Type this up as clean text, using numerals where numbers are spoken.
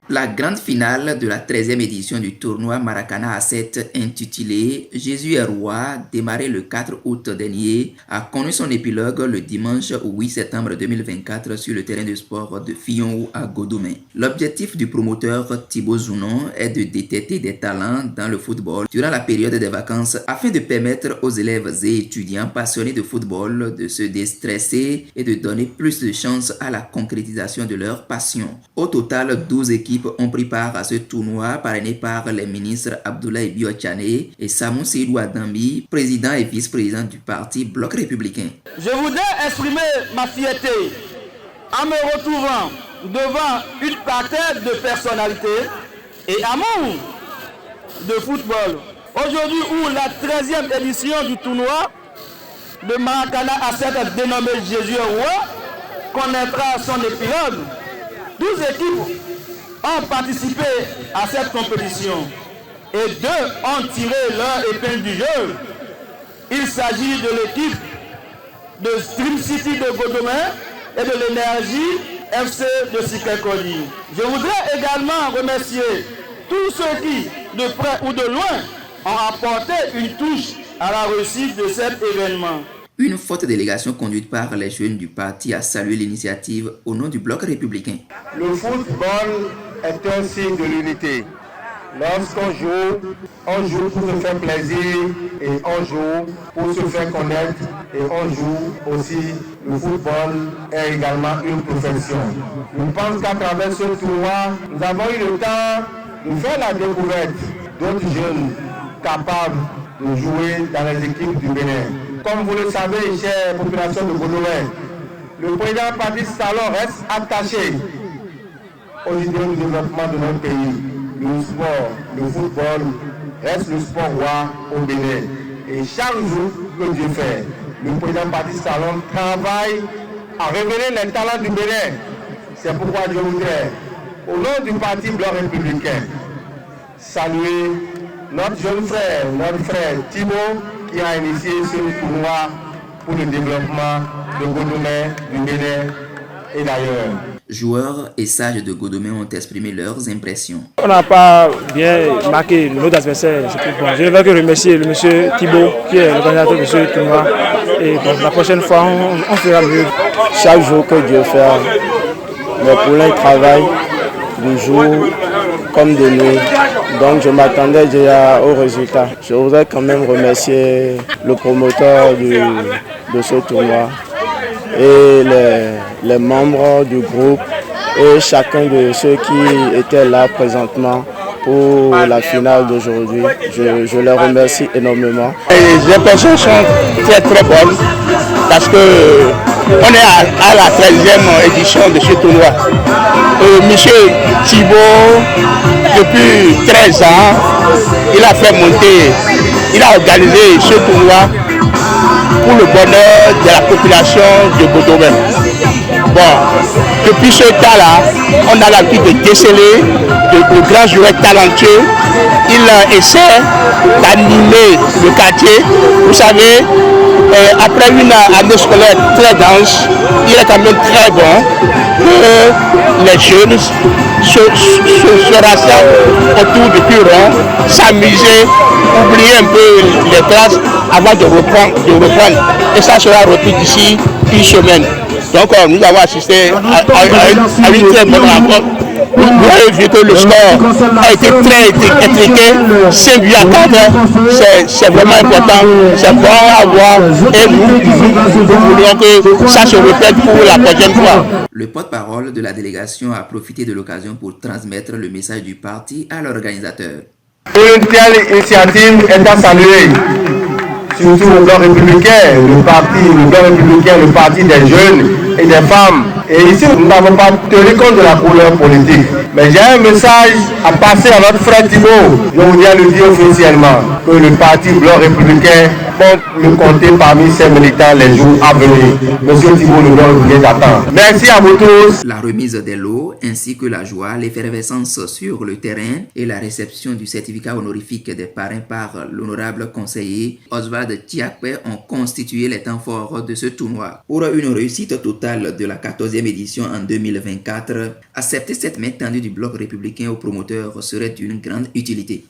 La grande finale de la 13e édition du tournoi Maracana A7 intitulé Jésus est roi, démarré le 4 août dernier, a connu son épilogue le dimanche 8 septembre 2024 sur le terrain de sport de Fillon à Godomé. L'objectif du promoteur Thibaut Zounon est de détecter des talents dans le football durant la période des vacances afin de permettre aux élèves et étudiants passionnés de football de se déstresser et de donner plus de chances à la concrétisation de leur passion. Au total, 12 équipes ont pris part à ce tournoi parrainé par les ministres Abdoulaye Biotchane et Samou Seydou Adambi, président et vice-président du parti Bloc républicain. Je voudrais exprimer ma fierté en me retrouvant devant une parterre de personnalités et amour de football. Aujourd'hui où la 13e édition du tournoi de Maracana A7 dénommé Jésus est roi connaîtra son épilogue. 12 équipes ont participé à cette compétition et 2 ont tiré leur épingle du jeu. Il s'agit de l'équipe de Stream City de Godomé et de l'énergie FC de Sikekoli. Je voudrais également remercier tous ceux qui, de près ou de loin, ont apporté une touche à la réussite de cet événement. Une forte délégation conduite par les jeunes du parti a salué l'initiative au nom du Bloc républicain. Le football est un signe de l'unité. Lorsqu'on joue pour se faire plaisir et on joue pour se faire connaître et on joue aussi. Le football est également une profession. Je pense qu'à travers ce tournoi, nous avons eu le temps de faire la découverte d'autres jeunes capables de jouer dans les équipes du Bénin. Comme vous le savez, chère population de Godomé, le président Patrice Talon reste attaché aux idées du développement de notre pays. Le sport, le football reste le sport roi au Bénin. Et chaque jour que Dieu fait, le président Patrice Talon travaille à révéler les talents du Bénin. C'est pourquoi je voudrais, au nom du parti Bloc républicain, saluer notre jeune frère, notre frère Thibaut, qui a initié ce tournoi pour le développement de Godomé, du Bénin et d'ailleurs. Joueurs et sages de Godomé ont exprimé leurs impressions. On n'a pas bien marqué notre adversaire. Je ne veux que remercier le monsieur Thibaut, qui est l'organisateur de ce tournoi. Et bon, la prochaine fois, on fera mieux. Chaque jour que Dieu fait, les poulains travaillent de jour comme de nuit. Donc je m'attendais déjà au résultat. Je voudrais quand même remercier le promoteur de ce tournoi et les membres du groupe et chacun de ceux qui étaient là présentement pour la finale d'aujourd'hui. Je les remercie énormément. Les impressions sont très bonnes parce que on est à la 13e édition de ce tournoi. Monsieur Thibaut, depuis 13 ans, il a fait monter, il a organisé ce tournoi pour le bonheur de la population de Godomé. Bon, depuis ce temps-là, on a l'habitude de déceler de grands joueurs talentueux. Il essaie d'animer le quartier. Vous savez, après une année scolaire très dense, il est quand même très bon que les jeunes se rassemblent autour du bureau, s'amuser, oublier un peu les classes avant de reprendre. Et ça sera repris d'ici une semaine. Donc nous avons assisté à une très bonne rencontre. Vous avez vu que le score a été très intriqué, 5 buts à 4, c'est vraiment important, c'est bon à voir et nous voulons que ça se répète pour la prochaine fois. Le porte-parole de la délégation a profité de l'occasion pour transmettre le message du parti à l'organisateur. Une telle initiative est à saluer, surtout le Bloc républicain, le Bloc républicain, le parti des jeunes et des femmes. Et ici, nous n'avons pas tenu compte de la couleur politique. Mais j'ai un message à passer à notre frère Thibaut. Je voudrais le dire officiellement que le parti Bloc républicain compte me compter parmi ces militants les jours à venir. Monsieur Thibault Ledon vient d'attendre. Merci à vous tous. La remise des lots ainsi que la joie, l'effervescence sur le terrain et la réception du certificat honorifique des parrains par l'honorable conseiller Oswald Tiakpe ont constitué les temps forts de ce tournoi. Pour une réussite totale de la 14e édition en 2024, accepter cette main tendue du bloc républicain aux promoteurs serait d'une grande utilité.